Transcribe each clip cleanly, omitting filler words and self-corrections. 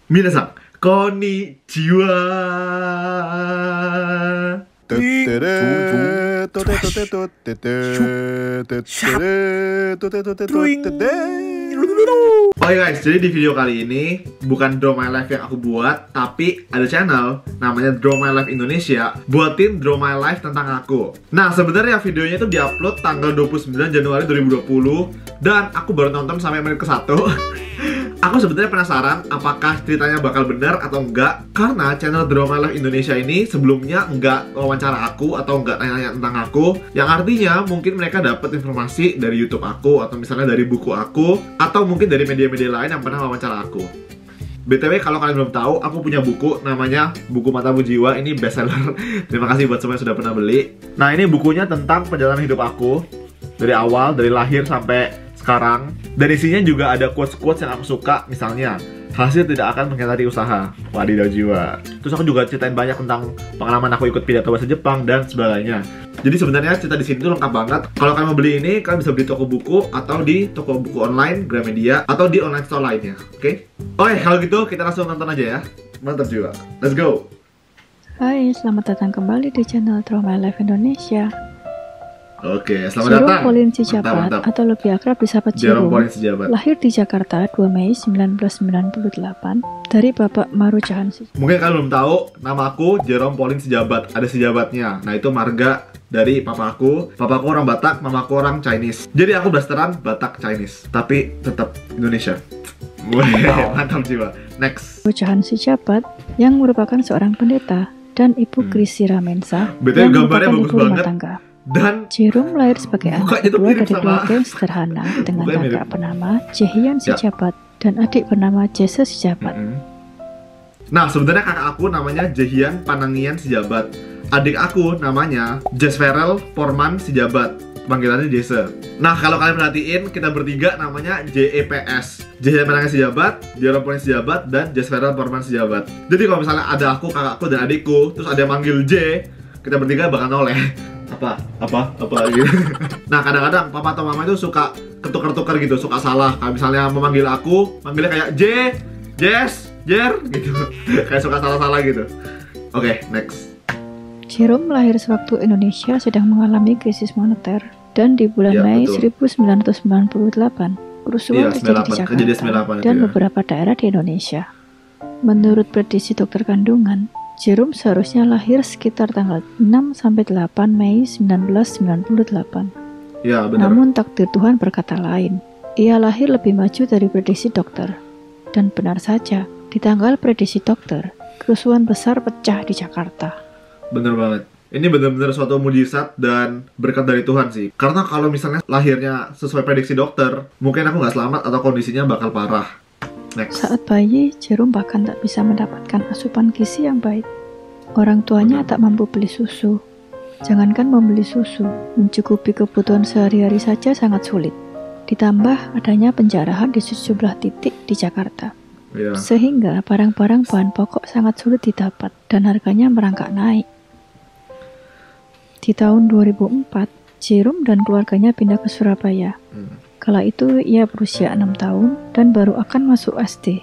Minasan, konnichiwa. Oke guys, jadi di video kali ini bukan Draw My Life yang aku buat, tapi ada channel namanya Draw My Life Indonesia buatin Draw My Life tentang aku. Nah, sebenarnya videonya itu diupload tanggal 29 Januari 2020 dan aku baru nonton sampai menit ke 1. Aku sebenarnya penasaran apakah ceritanya bakal benar atau enggak, karena channel Draw My Life Indonesia ini sebelumnya enggak wawancara aku atau enggak tanya-tanya tentang aku, yang artinya mungkin mereka dapat informasi dari YouTube aku atau misalnya dari buku aku atau mungkin dari media-media lain yang pernah wawancara aku. BTW, kalau kalian belum tahu, aku punya buku namanya Buku Matamu Jiwa. Ini bestseller. Terima kasih buat semua yang sudah pernah beli. Nah, ini bukunya tentang perjalanan hidup aku dari awal, dari lahir sampai sekarang. Dan isinya juga ada quotes-quotes yang aku suka. Misalnya, hasil tidak akan mengkhianati usaha. Wadidaw jiwa. Terus aku juga ceritain banyak tentang pengalaman aku ikut pidato bahasa Jepang dan sebagainya. Jadi sebenarnya cerita di sini tuh lengkap banget. Kalau kalian mau beli ini, kalian bisa beli toko buku atau di toko buku online Gramedia atau di online store lainnya. Oke? Oke, kalau gitu kita langsung nonton aja ya. Mantap jiwa. Let's go. Hai, selamat datang kembali di channel Draw My Life Indonesia. Oke, selamat Jerome datang. Pauline Sijabat atau lebih akrab disapa Jerome, Pauline Sijabat, lahir di Jakarta 2 Mei 1998 dari Bapak Marujahan Sijabat. Mungkin kalian belum tahu, nama aku Jerome Pauline Sijabat. Ada Sijabatnya. Nah, itu marga dari papaku. Papaku orang Batak, mamaku orang Chinese. Jadi aku blasteran Batak Chinese, tapi tetap Indonesia. Mantap jiwa. Next. Marujahan Sijabat yang merupakan seorang pendeta dan Ibu Krisi Ramensa yang merupakan bagus ibu rumah banget. tangga. Dan Jerome lahir sebagai anak kedua dari keluarga yang sederhana dengan kakak bernama Jehian Sijabat dan adik bernama Jesse Sijabat. Nah, sebenarnya kakak aku namanya Jehian Panangian Sijabat. Adik aku namanya Jesverel Porman Sijabat. Panggilannya Jesse. Nah, kalau kalian perhatiin, kita bertiga namanya JEPS. Jehian Panangian Sijabat, Jerome Pauline Sijabat, dan Jesverel Porman Sijabat. Jadi kalau misalnya ada aku, kakakku, dan adikku, terus ada yang manggil J, kita bertiga bakal noleh. Apa gitu. Nah, kadang-kadang papa atau mama itu suka ketukar-tukar gitu, suka salah. Kalau misalnya memanggil aku, manggilnya kayak J, Jess, Jer gitu. Kayak suka salah-salah gitu. Oke, next. Jerome lahir sewaktu Indonesia sedang mengalami krisis moneter dan di bulan Mei 1998 kerusuhan terjadi di Jakarta dan beberapa daerah di Indonesia. Menurut prediksi dokter kandungan, Jerome seharusnya lahir sekitar tanggal 6-8 Mei 1998. Ya, benar. Namun takdir Tuhan berkata lain. Ia lahir lebih maju dari prediksi dokter. Dan benar saja, di tanggal prediksi dokter, kerusuhan besar pecah di Jakarta. Bener banget. Ini benar-benar suatu mujizat dan berkat dari Tuhan sih. Karena kalau misalnya lahirnya sesuai prediksi dokter, mungkin aku nggak selamat atau kondisinya bakal parah. Next. Saat bayi, Jerome bahkan tak bisa mendapatkan asupan gizi yang baik. Orang tuanya tak mampu beli susu. Jangankan membeli susu, mencukupi kebutuhan sehari-hari saja sangat sulit. Ditambah adanya penjarahan di sejumlah titik di Jakarta. Sehingga barang-barang bahan pokok sangat sulit didapat dan harganya merangkak naik. Di tahun 2004, Jerome dan keluarganya pindah ke Surabaya. Kala itu ia berusia 6 tahun dan baru akan masuk SD.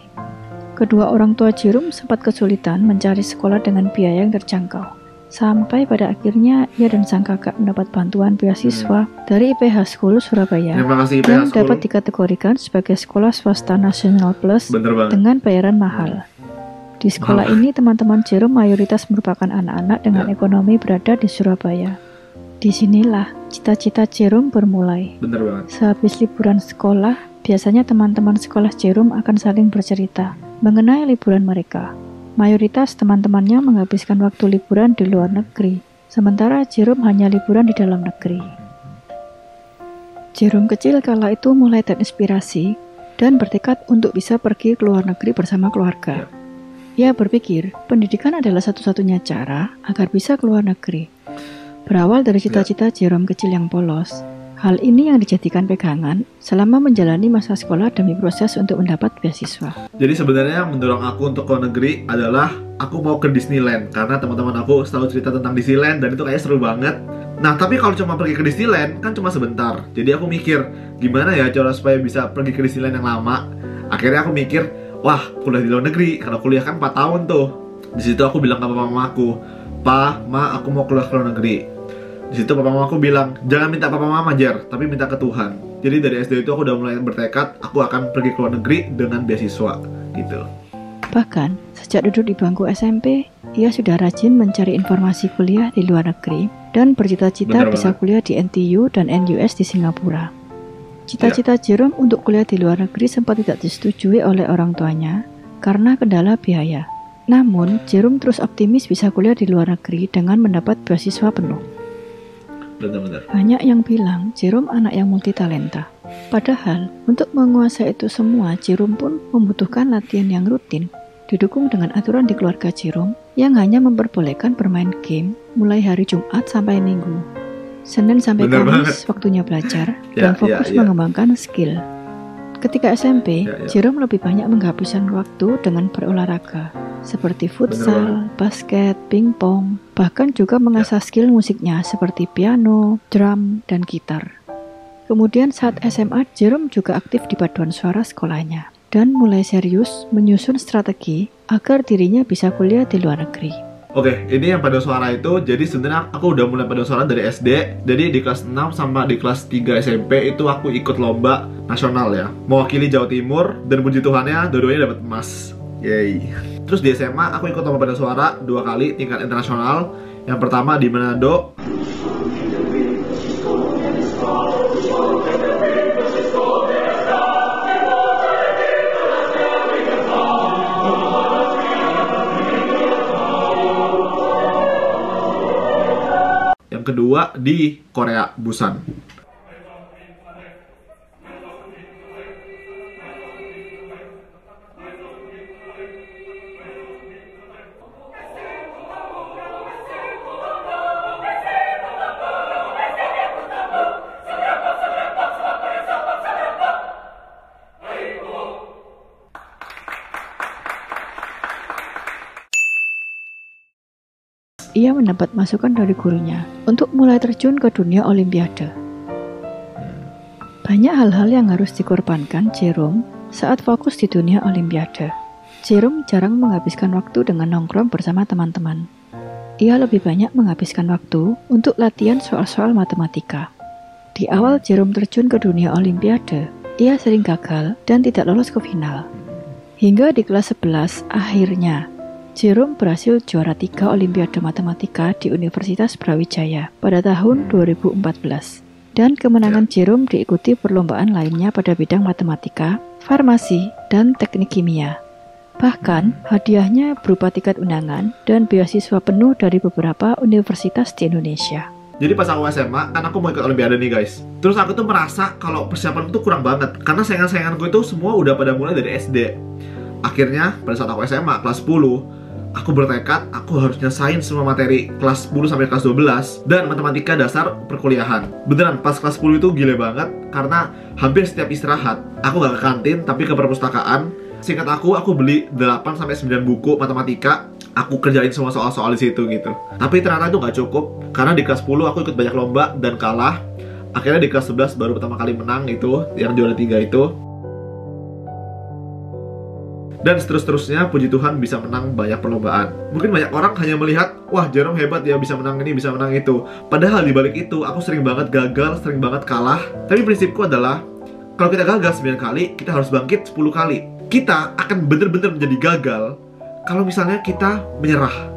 Kedua orang tua Jerome sempat kesulitan mencari sekolah dengan biaya yang terjangkau. Sampai pada akhirnya ia dan sang kakak mendapat bantuan beasiswa dari IPH School Surabaya yang dapat dikategorikan sebagai sekolah swasta nasional plus dengan bayaran mahal. Di sekolah ini teman-teman Jerome mayoritas merupakan anak-anak dengan ekonomi berada di Surabaya. Disinilah cita-cita Jerome bermulai. Sehabis liburan sekolah, biasanya teman-teman sekolah Jerome akan saling bercerita mengenai liburan mereka. Mayoritas teman-temannya menghabiskan waktu liburan di luar negeri, sementara Jerome hanya liburan di dalam negeri. Jerome kecil kala itu mulai terinspirasi dan bertekad untuk bisa pergi ke luar negeri bersama keluarga. Ia berpikir pendidikan adalah satu-satunya cara agar bisa ke luar negeri. Berawal dari cita-cita Jerome kecil yang polos, hal ini yang dijadikan pegangan selama menjalani masa sekolah demi proses untuk mendapat beasiswa. Jadi sebenarnya yang mendorong aku untuk ke luar negeri adalah aku mau ke Disneyland. Karena teman-teman aku selalu cerita tentang Disneyland dan itu kayaknya seru banget. Nah, tapi kalau cuma pergi ke Disneyland kan cuma sebentar. Jadi aku mikir, gimana ya cara supaya bisa pergi ke Disneyland yang lama? Akhirnya aku mikir, wah kuliah di luar negeri, karena kuliah kan 4 tahun tuh. Di situ aku bilang ke papa mama aku, "Pa, Ma, aku mau kuliah ke luar negeri." Di situ papa mama aku bilang, "Jangan minta papa mama, Jer, tapi minta ke Tuhan." Jadi dari SD itu aku udah mulai bertekad, aku akan pergi ke luar negeri dengan beasiswa gitu. Bahkan, sejak duduk di bangku SMP, ia sudah rajin mencari informasi kuliah di luar negeri dan bercita-cita Bener bisa banget. kuliah di NTU dan NUS di Singapura. Cita-cita Jerome untuk kuliah di luar negeri sempat tidak disetujui oleh orang tuanya karena kendala biaya. Namun, Jerome terus optimis bisa kuliah di luar negeri dengan mendapat beasiswa penuh. Bener-bener. Banyak yang bilang Jerome anak yang multitalenta. Padahal, untuk menguasai itu semua, Jerome pun membutuhkan latihan yang rutin, didukung dengan aturan di keluarga Jerome yang hanya memperbolehkan bermain game mulai hari Jumat sampai Minggu. Senin sampai Bener Kamis waktunya belajar Ya, dan fokus ya. mengembangkan skill. Ketika SMP, Ya. Jerome lebih banyak menghabiskan waktu dengan berolahraga, seperti futsal, basket, pingpong, bahkan juga mengasah skill musiknya seperti piano, drum, dan gitar. Kemudian saat SMA, Jerome juga aktif di paduan suara sekolahnya, dan mulai serius menyusun strategi agar dirinya bisa kuliah di luar negeri. Oke, ini yang paduan suara itu, jadi sebenarnya aku udah mulai paduan suara dari SD. Jadi di kelas 6 sama di kelas 3 SMP itu aku ikut lomba nasional ya, mewakili Jawa Timur, dan puji Tuhannya dua-duanya dapat emas. Yeay. Terus di SMA aku ikut lomba paduan suara 2 kali tingkat internasional. Yang pertama di Manado. Yang kedua di Korea, Busan. Ia mendapat masukan dari gurunya untuk mulai terjun ke dunia olimpiade. Banyak hal-hal yang harus dikorbankan Jerome saat fokus di dunia olimpiade. Jerome jarang menghabiskan waktu dengan nongkrong bersama teman-teman. Ia lebih banyak menghabiskan waktu untuk latihan soal-soal matematika. Di awal Jerome terjun ke dunia olimpiade, ia sering gagal dan tidak lolos ke final. Hingga di kelas 11, akhirnya Jerome berhasil juara 3 Olimpiade Matematika di Universitas Brawijaya pada tahun 2014. Dan kemenangan Jerome diikuti perlombaan lainnya pada bidang matematika, farmasi, dan teknik kimia. Bahkan, hadiahnya berupa tiket undangan dan beasiswa penuh dari beberapa universitas di Indonesia. Jadi pas aku SMA, kan aku mau ikut Olimpiade nih guys. Terus aku tuh merasa kalau persiapan itu kurang banget, karena saingan-sainganku itu semua udah pada mulai dari SD. Akhirnya, pada saat aku SMA, kelas 10, aku bertekad, aku harus nyesain semua materi kelas 10 sampai kelas 12 dan matematika dasar perkuliahan. Beneran, pas kelas 10 itu gile banget, karena hampir setiap istirahat, aku gak ke kantin, tapi ke perpustakaan. Singkat aku beli 8 sampai 9 buku matematika. Aku kerjain semua soal-soal di situ gitu. Tapi ternyata itu gak cukup, karena di kelas 10 aku ikut banyak lomba dan kalah. Akhirnya di kelas 11 baru pertama kali menang itu, yang juara 3 itu. Dan seterusnya, puji Tuhan bisa menang banyak perlombaan. Mungkin banyak orang hanya melihat, wah Jerome hebat ya, bisa menang ini, bisa menang itu. Padahal di balik itu, aku sering banget gagal, sering banget kalah. Tapi prinsipku adalah, kalau kita gagal 9 kali, kita harus bangkit 10 kali. Kita akan benar-benar menjadi gagal kalau misalnya kita menyerah.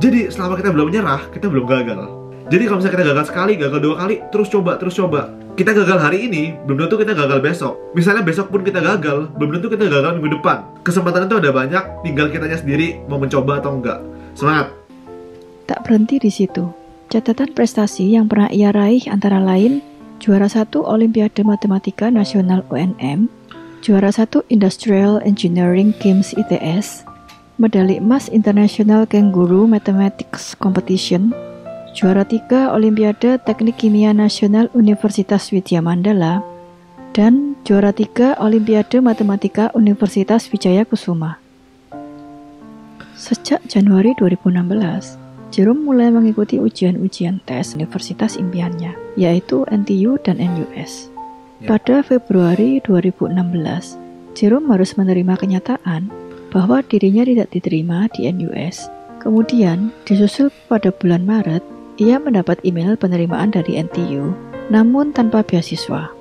Jadi selama kita belum menyerah, kita belum gagal. Jadi kalau misalnya kita gagal sekali, gagal 2 kali, terus coba. Kita gagal hari ini, belum tentu kita gagal besok. Misalnya besok pun kita gagal, belum tentu kita gagal minggu depan. Kesempatan itu ada banyak, tinggal kitanya sendiri mau mencoba atau enggak. Semangat! Tak berhenti di situ. Catatan prestasi yang pernah ia raih antara lain juara 1 Olimpiade Matematika Nasional UNM, juara 1 Industrial Engineering Games ITS, medali emas International Kangaroo Mathematics Competition, juara 3 Olimpiade Teknik Kimia Nasional Universitas Widya Mandala, dan juara 3 Olimpiade Matematika Universitas Wijaya Kusuma. Sejak Januari 2016, Jerome mulai mengikuti ujian-ujian tes universitas impiannya, yaitu NTU dan NUS. Pada Februari 2016, Jerome harus menerima kenyataan bahwa dirinya tidak diterima di NUS. Kemudian, disusul pada bulan Maret, ia mendapat email penerimaan dari NTU, namun tanpa beasiswa.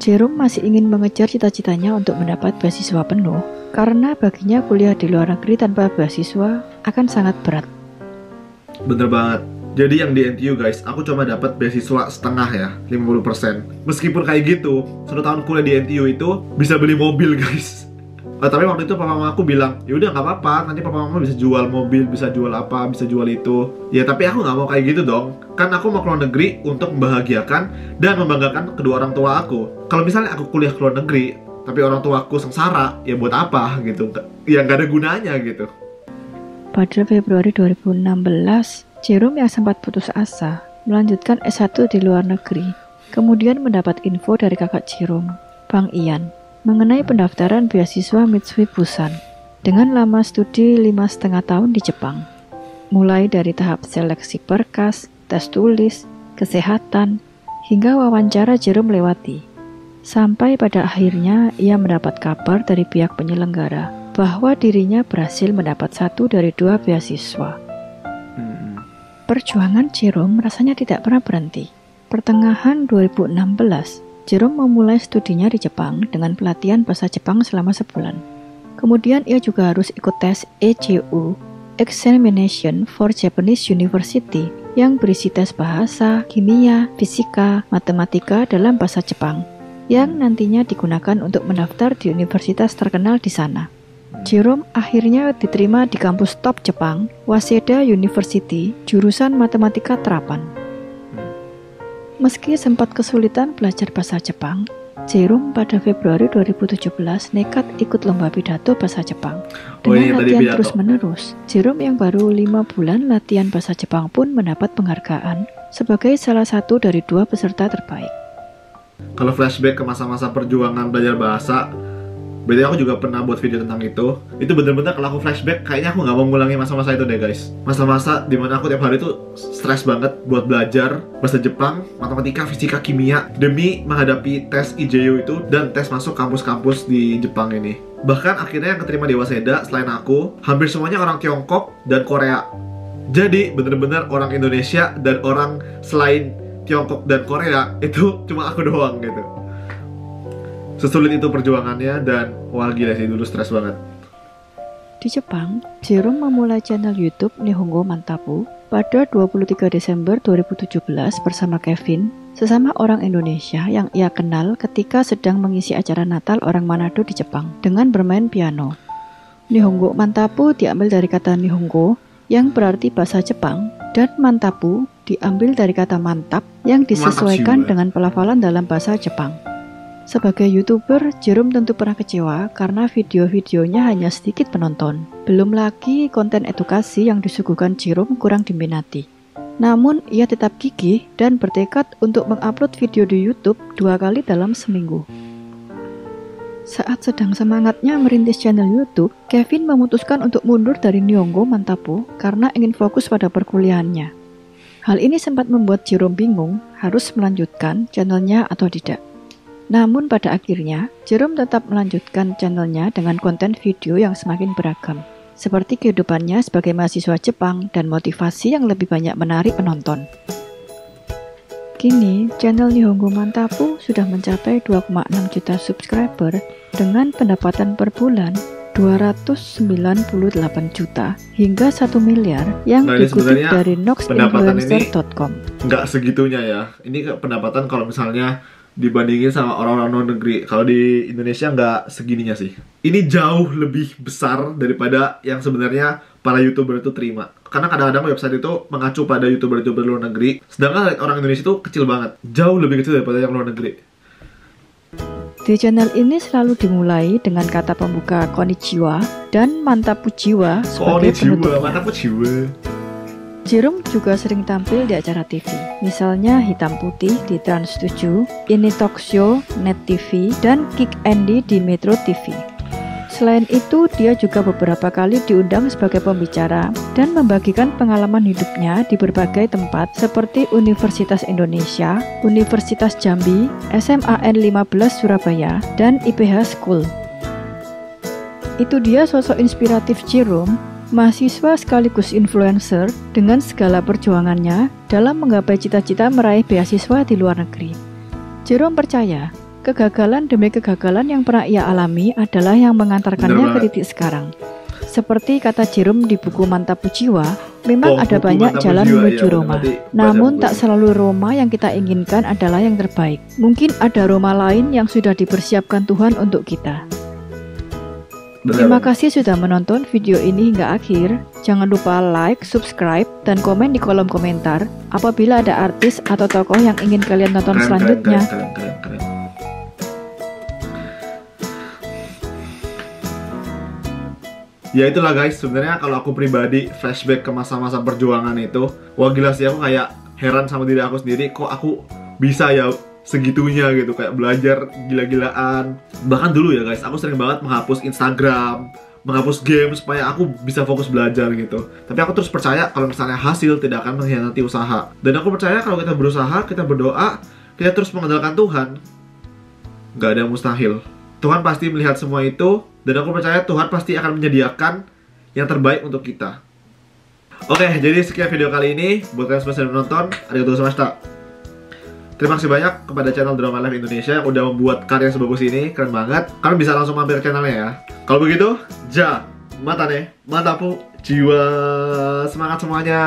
Jerome masih ingin mengejar cita-citanya untuk mendapat beasiswa penuh, karena baginya kuliah di luar negeri tanpa beasiswa akan sangat berat. Bener banget. Jadi yang di NTU guys, aku cuma dapat beasiswa setengah ya, 50%. Meskipun kayak gitu, 1 tahun kuliah di NTU itu bisa beli mobil guys. Tapi waktu itu papa mama aku bilang, yaudah nggak apa-apa, nanti papa mama bisa jual mobil, bisa jual apa, bisa jual itu. Ya tapi aku nggak mau kayak gitu dong. Kan aku mau ke luar negeri untuk membahagiakan dan membanggakan kedua orang tua aku. Kalau misalnya aku kuliah ke luar negeri, tapi orang tua aku sengsara, ya buat apa gitu? Ya nggak ada gunanya gitu. Pada Februari 2016, Jerome yang sempat putus asa melanjutkan S1 di luar negeri, kemudian mendapat info dari kakak Jerome, Bang Ian, mengenai pendaftaran beasiswa Mitsui Busan dengan lama studi 5,5 tahun di Jepang. Mulai dari tahap seleksi berkas, tes tulis, kesehatan, hingga wawancara Jerome lewati. Sampai pada akhirnya ia mendapat kabar dari pihak penyelenggara bahwa dirinya berhasil mendapat 1 dari 2 beasiswa. Perjuangan Jerome rasanya tidak pernah berhenti. Pertengahan 2016, Jerome memulai studinya di Jepang dengan pelatihan bahasa Jepang selama sebulan. Kemudian ia juga harus ikut tes EJU, Examination for Japanese University, yang berisi tes bahasa, kimia, fisika, matematika dalam bahasa Jepang, yang nantinya digunakan untuk mendaftar di universitas terkenal di sana. Jerome akhirnya diterima di kampus top Jepang, Waseda University, jurusan matematika terapan. Meski sempat kesulitan belajar bahasa Jepang, Jerome pada Februari 2017 nekat ikut lomba pidato bahasa Jepang. Dengan latihan terus-menerus, Jerome yang baru 5 bulan latihan bahasa Jepang pun mendapat penghargaan sebagai salah satu dari 2 peserta terbaik. Kalau flashback ke masa-masa perjuangan belajar bahasa, berarti aku juga pernah buat video tentang itu. Itu bener-bener kalau aku flashback, kayaknya aku nggak mau ngulangi masa-masa itu deh guys. Masa-masa dimana aku tiap hari tuh stres banget buat belajar bahasa Jepang, matematika, fisika, kimia demi menghadapi tes IJU itu dan tes masuk kampus-kampus di Jepang ini. Bahkan akhirnya yang keterima di Waseda selain aku, hampir semuanya orang Tiongkok dan Korea. Jadi bener-bener orang Indonesia dan orang selain Tiongkok dan Korea itu cuma aku doang gitu. Sesulit itu perjuangannya dan wah gila sih, dulu stres banget. Di Jepang, Jerome memulai channel YouTube Nihongo Mantapu pada 23 Desember 2017 bersama Kevin, sesama orang Indonesia yang ia kenal ketika sedang mengisi acara Natal orang Manado di Jepang dengan bermain piano. Nihongo Mantapu diambil dari kata Nihongo yang berarti bahasa Jepang, dan Mantapu diambil dari kata mantap yang disesuaikan dengan pelafalan dalam bahasa Jepang. Sebagai YouTuber, Jerome tentu pernah kecewa karena video-videonya hanya sedikit penonton. Belum lagi konten edukasi yang disuguhkan Jerome kurang diminati. Namun, ia tetap gigih dan bertekad untuk mengupload video di YouTube 2 kali dalam seminggu. Saat sedang semangatnya merintis channel YouTube, Kevin memutuskan untuk mundur dari Nihongo Mantapu karena ingin fokus pada perkuliahannya. Hal ini sempat membuat Jerome bingung harus melanjutkan channelnya atau tidak. Namun pada akhirnya, Jerome tetap melanjutkan channelnya dengan konten video yang semakin beragam, seperti kehidupannya sebagai mahasiswa Jepang dan motivasi yang lebih banyak menarik penonton. Kini, channel Nihongo Mantapu sudah mencapai 2,6 juta subscriber dengan pendapatan per bulan 298 juta hingga 1 miliar yang dikutip dari noxinfluencer.com. Nggak segitunya ya, ini pendapatan kalau misalnya dibandingin sama orang-orang luar negeri. Kalau di Indonesia nggak segininya sih. Ini jauh lebih besar daripada yang sebenarnya para YouTuber itu terima. Karena kadang-kadang website itu mengacu pada YouTuber-YouTuber luar negeri, sedangkan orang Indonesia itu kecil banget. Jauh lebih kecil daripada yang luar negeri. Di channel ini selalu dimulai dengan kata pembuka konnichiwa dan mantapu jiwa sebagai penutupnya. Mantapu jiwa. Jerome juga sering tampil di acara TV, misalnya Hitam Putih di Trans 7, Ini Talk Show, Net TV, dan Kick Andy di Metro TV. Selain itu, dia juga beberapa kali diundang sebagai pembicara dan membagikan pengalaman hidupnya di berbagai tempat seperti Universitas Indonesia, Universitas Jambi, SMAN 15 Surabaya, dan IPH School. Itu dia sosok inspiratif Jerome, mahasiswa sekaligus influencer dengan segala perjuangannya dalam menggapai cita-cita meraih beasiswa di luar negeri. Jerome percaya, kegagalan demi kegagalan yang pernah ia alami adalah yang mengantarkannya ke titik sekarang. Seperti kata Jerome di buku Mantapu Jiwa, memang ada banyak jalan menuju Roma. Namun tak selalu Roma yang kita inginkan adalah yang terbaik. Mungkin ada Roma lain yang sudah dipersiapkan Tuhan untuk kita. Terima kasih sudah menonton video ini hingga akhir. Jangan lupa like, subscribe, dan komen di kolom komentar apabila ada artis atau tokoh yang ingin kalian tonton selanjutnya. Keren. Ya itulah guys, sebenarnya kalau aku pribadi flashback ke masa-masa perjuangan itu, wah gila sih, aku kayak heran sama diri aku sendiri, kok aku bisa ya segitunya gitu, kayak belajar gila-gilaan. Bahkan dulu ya guys, aku sering banget menghapus Instagram, menghapus game supaya aku bisa fokus belajar gitu. Tapi aku terus percaya kalau misalnya hasil tidak akan mengkhianati usaha. Dan aku percaya kalau kita berusaha, kita berdoa, kita terus mengandalkan Tuhan, nggak ada yang mustahil. Tuhan pasti melihat semua itu, dan aku percaya Tuhan pasti akan menyediakan yang terbaik untuk kita. Oke, jadi sekian video kali ini. Buat kalian semua yang sudah menonton, arigatou gozaimashita. Terima kasih banyak kepada channel Draw My Life Indonesia yang udah membuat karya sebagus ini, keren banget. Kalian bisa langsung mampir ke channelnya ya. Kalau begitu, Mantapu Jiwa, semangat semuanya.